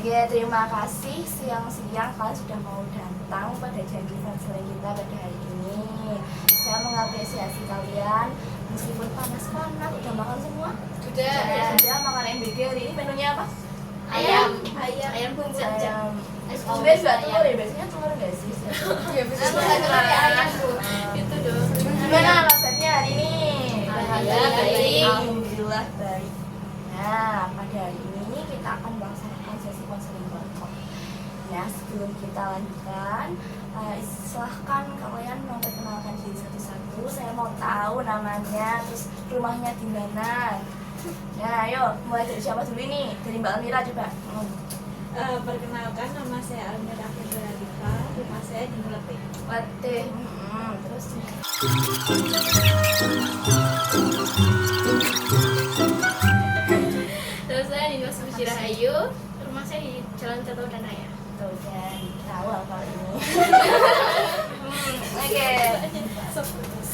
Ya, terima kasih siang-siang kalian sudah mau datang pada janji konseling kita pada hari ini. Saya mengapresiasi kalian meskipun panas-panas. Udah makan semua? Sudah makan MBG hari ini. Menunya apa? Ayam bumbu Ayam. Biasanya juga telur ya? Biasanya telur nggak sih? Ya telur ya ayam bu. Itu dong. Gimana alamatnya hari ini? Alhamdulillah baik. Alhamdulillah baik. Nah, pada hari ini kita akan melaksanakan sesi konseling kelompok. Nah, sebelum kita lanjutkan, silahkan kalian memperkenalkan diri satu-satu. Saya mau tahu namanya, terus rumahnya di mana. Nah, ayo mulai dari siapa dulu ini? Dari Mbak Almira coba. Perkenalkan, nama saya Almira Federalika, rumah saya di Meletik. Letih. Terus Terus saya di Mas Rahayu, rumah saya di Jalan Cato Danaya. tuh kan tahu apa ini. Oke.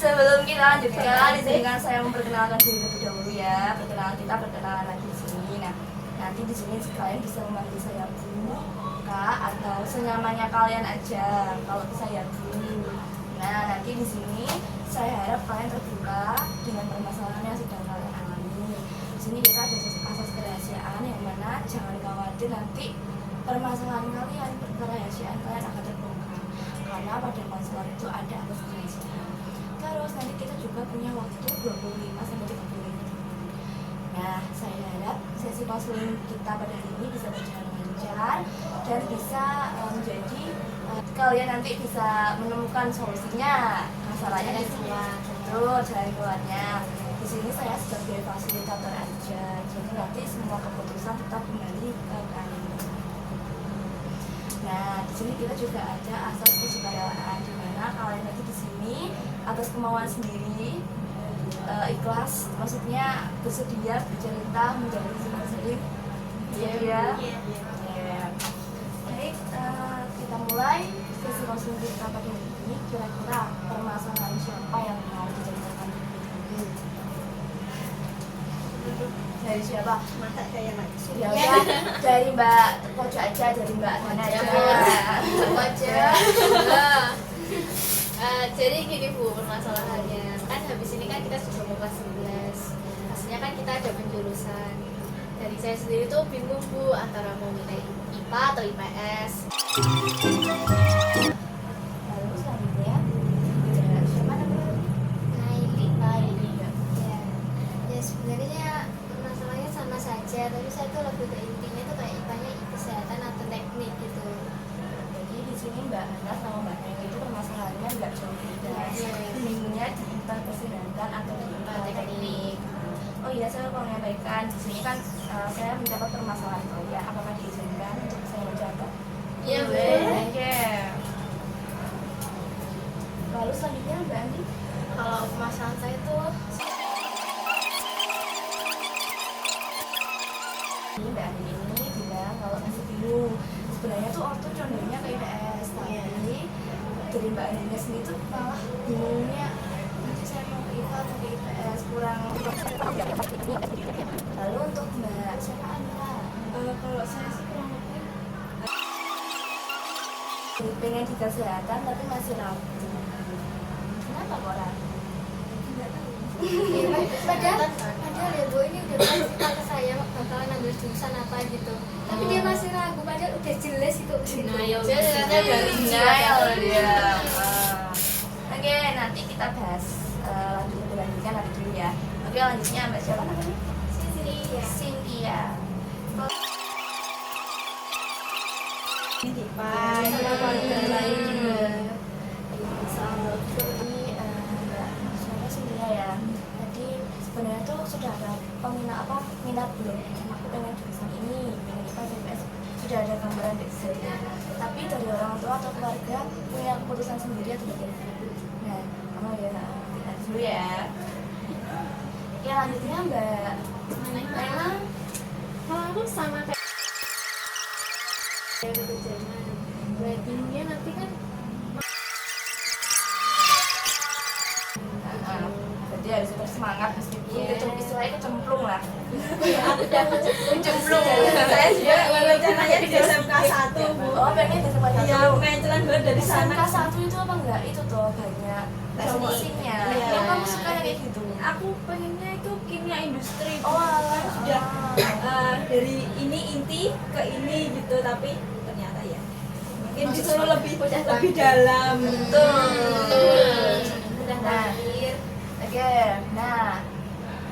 Sebelum kita lanjutkan, izinkan saya memperkenalkan diri terlebih dahulu ya. Perkenalan lagi di sini. Nah, nanti di sini kalian bisa memanggil saya Bu, Kak, atau senyamannya kalian aja. Kalau saya Bu. Nah, nanti di sini saya harap kalian terbuka dengan permasalahan yang sedang kalian alami. Di sini kita ada asas kerahasiaan yang mana jangan khawatir nanti permasalahan kalian, kerahasiaan kalian akan terbuka. Karena pada konselor itu ada asas kerahasiaan. Terus nanti kita juga punya waktu 25 sampai 30 menit. Nah, saya harap sesi konseling kita pada hari ini bisa berjalan lancar dan bisa menjadi kalian nanti bisa menemukan solusinya. Masalahnya di sini betul jalan keluarnya. Di sini saya sebagai fasilitator aja. Jadi nanti semua keputusan tetap kembali ke kalian. Nah, di sini kita juga ada asas kesukarelawan di mana kalian nanti di sini atas kemauan sendiri ikhlas, maksudnya bersedia bercerita menjadi konseling. Iya. Baik, kita mulai sesi konseling kita pada hari ini. Kira-kira permasalahan siapa yang mau diceritakan dulu? Dari siapa? Masa saya Ya udah, dari Mbak Koco aja, dari Mbak Hana aja. Jadi gini Bu, permasalahannya kan habis ini kan kita sudah mau kelas 11. Pastinya kan kita ada penjurusan. Dari saya sendiri tuh bingung Bu antara mau milih IPA atau IPS. Lalu selanjutnya, siapa namanya? Naili. Ya sebenarnya masalahnya sama saja, tapi saya tuh lebih ke intinya tuh kayak IPA-nya kesehatan atau teknik gitu. Jadi di sini Mbak Hana sama Mbak Neng itu permasalahannya nggak jauh beda. Bingungnya di IPA kesehatan atau di IPA teknik. Oh iya, saya mau menyampaikan di sini kan saya mendapat permasalahan kalian. Apakah diizinkan untuk saya mencatat? Iya boleh. Oke. Lalu selanjutnya Mbak Andi. Kalau permasalahan saya tuh Ini Mbak Andi ini bilang kalau masih bingung. Sebenarnya tuh ortu condongnya ke IPS, tapi dari Mbak Andi sendiri tuh malah bingungnya nanti saya mau ke IPA atau ke IPS kurang. Lalu untuk Mbak siapa Anda? kalau saya sih kurang lebih Pengen di kesehatan tapi masih ragu. Kenapa kok ragu? nggak tahu. Padahal ya Bu ini udah kasih tahu ke saya bakalan ambil jurusan apa gitu. Tapi dia masih ragu, padahal udah jelas itu. denial. Saya ternyata dari denial dia. Oke, nanti kita bahas lanjutkan nanti dulu ya. Oke, lanjutnya Mbak siapa namanya? Cynthia. Ini Pak, Pak, Jadi Mbak siapa Cynthia ya? Tadi sebenarnya tuh sudah ada minat belum? Aku pengen jurusan ini, pengen IPA, IPS. Sudah ada gambaran dari saya. Tapi dari orang tua atau keluarga punya keputusan sendiri atau bagaimana? Nah, kamu ya kita dulu ya. Oke, lanjutnya Mbak Naila. Kalau aku sama kayak kejangan. Bingungnya nanti kan Jadi harus tetap semangat meskipun istilahnya kecemplung lah. Aku udah Jomblo. saya juga rencananya di SMK 1 Bu. Oh, pengen di SMK 1. Iya, mencelan banget dari sana. SMK 1 itu apa enggak? Itu tuh banyak tekniknya. Iya. Yang kamu suka yang kayak gitu. Aku pengennya itu kimia industri. Oh, alah. Sudah dari ini inti ke ini gitu, tapi ternyata ya mungkin disuruh lebih dalam. Betul. Udah Nah. terakhir. Oke, nah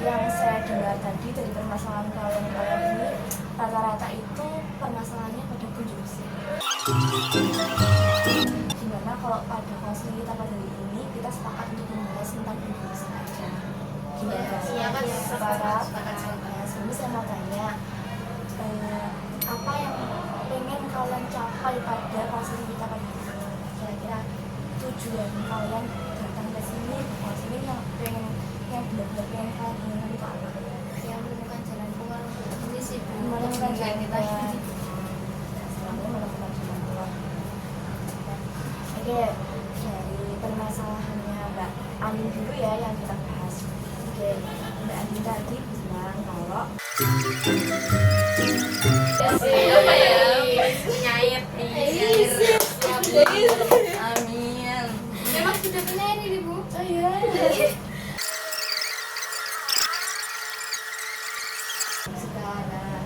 yang saya dengar tadi dari permasalahan kalian ini rata-rata itu permasalahannya pada penjurusan. Gimana kalau pada konseling kita pada hari ini kita sepakat untuk membahas tentang penjurusan aja? Gimana? Iya kan, Sepakat. sepakat. Nah, sebelum saya mau tanya apa yang pengen kalian capai pada konseling kita pada hari ini? Kira-kira tujuan kalian datang ke sini konseling yang pengen yang benar-benar pengen kalian inginkan itu apa? Yang menemukan jalan keluar untuk ini sih Bu. Menemukan jalan kita keluar. Selama menemukan jalan keluar. Oke, dari permasalahannya Mbak Anin dulu ya yang kita bahas. Oke, Mbak Anin tadi bilang kalau Apa ya? Nyayet. Amin. Memang sudah punya ini Bu. Oh iya. Sekarang,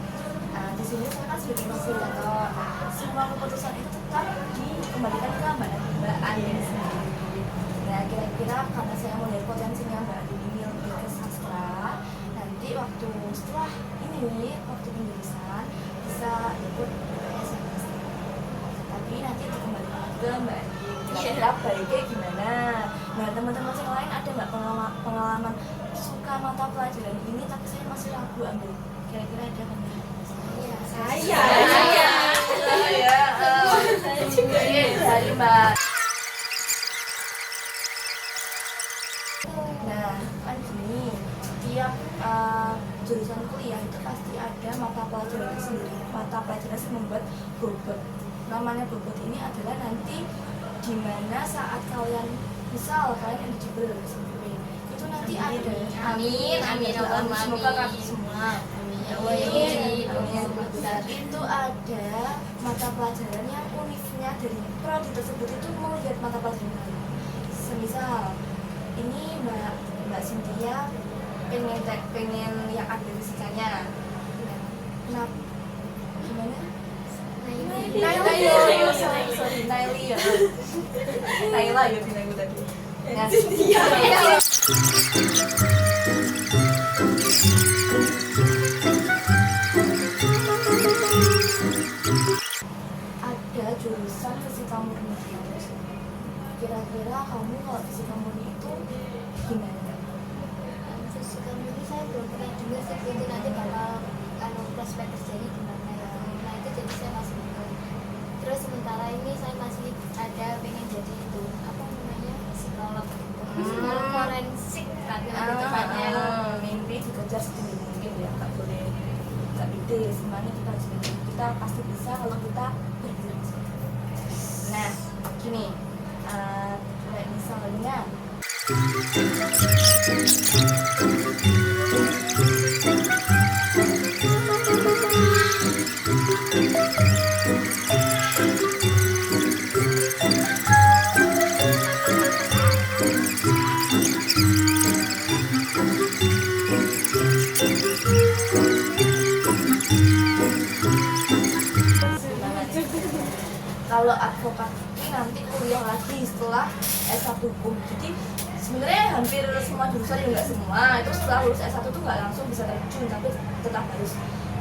di sini saya kan sebagai fasilitator. Semua keputusan itu tetap dikembalikan ke Mbak Anin sendiri. Nah, kira-kira karena saya melihat potensinya Mbak Anin ini lebih ke sastra, nanti waktu setelah ini, waktu penjurusan bisa ikut SMS. Tapi nanti dikembalikan ke Mbak Anin. Kira-kira baiknya gimana? Nah, teman-teman yang lain ada nggak pengalaman suka mata pelajaran ini tapi saya masih ragu ambil? Kira-kira ada kan? Saya. Saya juga dari Mbak. Nah, kan gini, tiap jurusan kuliah itu pasti ada mata pelajaran itu sendiri. Mata pelajaran yang membuat bobot. Namanya bobot ini adalah nanti dimana saat kalian misal kalian eligible dari SMP itu nanti ada. Amin. Semoga kami semua. Amin. Itu ada mata pelajaran yang uniknya dari prodi tersebut itu melihat mata pelajaran itu. Semisal ini Mbak Cynthia pengen yang ada fisikanya. Nah, gimana? Naila, sorry, Naila ya. Naila ya bilang gue tadi. Nah, ada jurusan fisika murni. Kira-kira kamu kalau fisika murni itu gimana? Fisika murni saya belum pernah juga sih Bu. Itu nanti bakal prospek kerjanya gimana ya. Nah itu jadi saya masih bingung. Terus sementara ini saya masih ada pengen jadi itu apa namanya psikolog forensik kan tepatnya. Mimpi dikejar setinggi mungkin ya, nggak boleh nggak pede. Semuanya kita harus pede. Kita pasti bisa kalau kita bergerak. Nah, gini, kayak misalnya kalau advokat ini nanti kuliah lagi setelah S1 hukum. Jadi sebenarnya hampir semua jurusan ya nggak semua itu setelah lulus S1 tuh nggak langsung bisa terjun, tapi tetap harus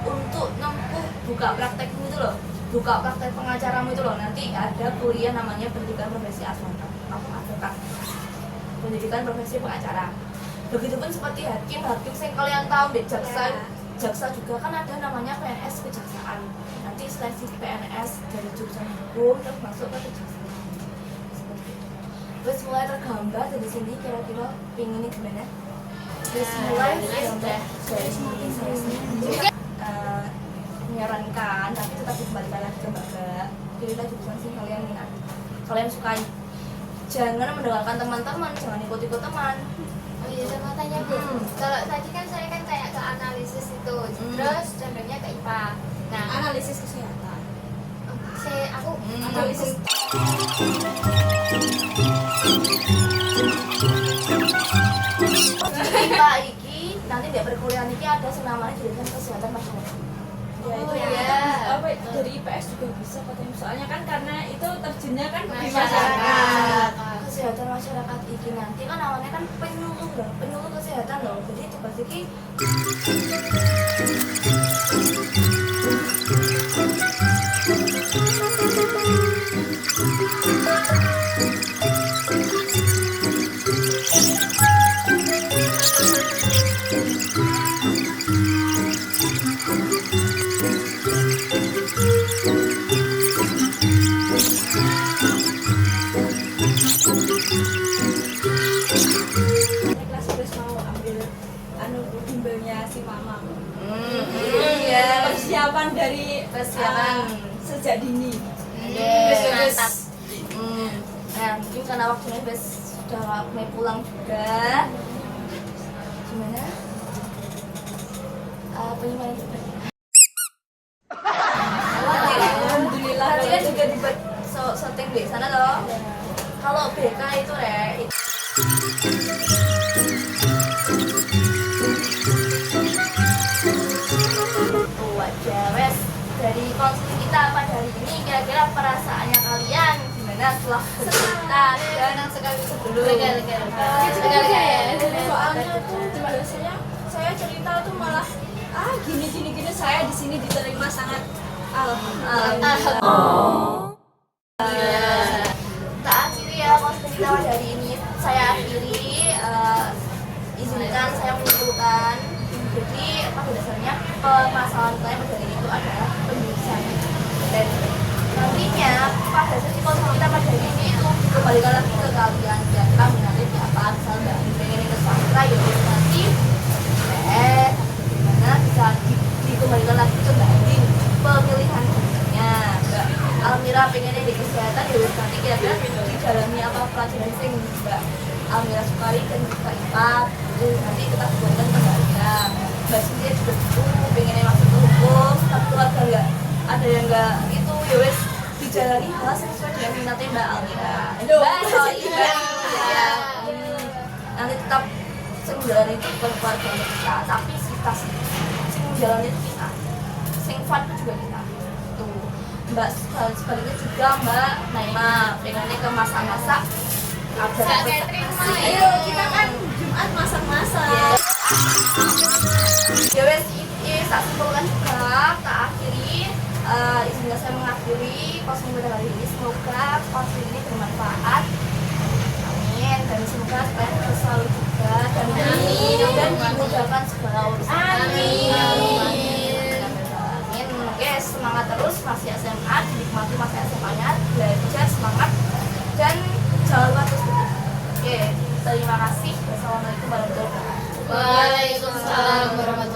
untuk nempuh buka praktek itu loh, buka praktek pengacaramu itu loh. Nanti ada kuliah namanya pendidikan profesi advokat, pendidikan profesi pengacara. Begitupun seperti hakim yang kalian tahu deh, jaksa juga kan ada namanya PNS kejaksaan. Nanti seleksi PNS dari jurusan hukum terus masuk ke kejaksaan. Seperti itu. Terus mulai tergambar dari sini kira-kira pinginnya gimana? Terus mulai tergambar dari semakin saya menyarankan, tapi tetap dikembalikan lagi ke Mbak. Pilihlah jurusan sih kalian minat, kalian sukai. Jangan mendengarkan teman-teman, jangan ikut-ikut teman. Oh iya, sama tanya Bu. Kalau tadi kan saya kan kayak ke analisis itu, terus condongnya ke IPA. Nah, Analisis kesehatan. aku Analisis IPA iki nanti di perkuliahan iki ada namanya jurusan kesehatan masyarakat. ya itu iya. ya. Apa dari IPS juga bisa katanya. Soalnya kan karena itu terjunnya kan di Masyarakat. masyarakat. Kesehatan masyarakat iki nanti kan awalnya kan penyuluh loh, penyuluh kesehatan loh. Jadi itu pasti iki Naik kelas terus mau ambil bimbelnya si mama. iya. Persiapan dari Persiapan. sejak dini. Yes. Mantap. Nah, mungkin karena waktunya sudah mau pulang juga. Gimana? Penyimpanan itu Alhamdulillah. tadi kan juga dibuat setting di sana loh. Kalau BK itu aja wes dari konseling kita pada hari ini kira-kira perasaannya kalian gimana setelah bercerita dan sekali sebelum Lega-lega. Lega-lega ya. Soalnya tuh biasanya saya cerita tuh malah gini saya di sini diterima sangat alhamdulillah. Kita akhiri ya konseling kita pada hari ini. Saya akhiri izinkan saya menyimpulkan. Jadi pada dasarnya permasalahan saya pada hari ini itu adalah penyusupan dan nantinya pada sesi konseling kita pada hari ini itu kembalikan lagi ke kalian kira-kira minatnya di apa, misal mbak pengen ke sastra ya wis nanti gimana bisa dikembalikan lagi ke mbak Andin pemilihan jurusannya. Mbak Almira pengennya di kesehatan ya wis nanti kira-kira didalami apa pelajaran sing mbak Almira Sukari dan juga IPA nanti kita hubungkan ke mbak Almira. Mbak Cynthia juga gitu pengennya masuk ke hukum tapi keluarga nggak ada yang nggak itu ya wes dijalani hal sesuai dengan minatnya mbak Almira. Mbak iya. Nanti tetap sing jalan itu bukan keluarga kita tapi kita sing jalan itu kita sing fun itu juga kita tuh mbak sebaliknya juga mbak Naima pengennya ke masak-masak ada Ayo kita kan Jumat masak-masak. Ya wes ini tak simpulkan juga tak akhiri izinkan saya mengakhiri konseling pada hari ini. Semoga konseling ini bermanfaat, amin, dan semoga kalian selalu juga dan dimudahkan segala urusan. Amin. Oke, semangat terus masih SMA, dinikmati masih SMA-nya, belajar semangat dan jangan lupa terus berdoa. Oke, terima kasih. Wassalamualaikum warahmatullahi wabarakatuh. Waalaikumsalam warahmatullahi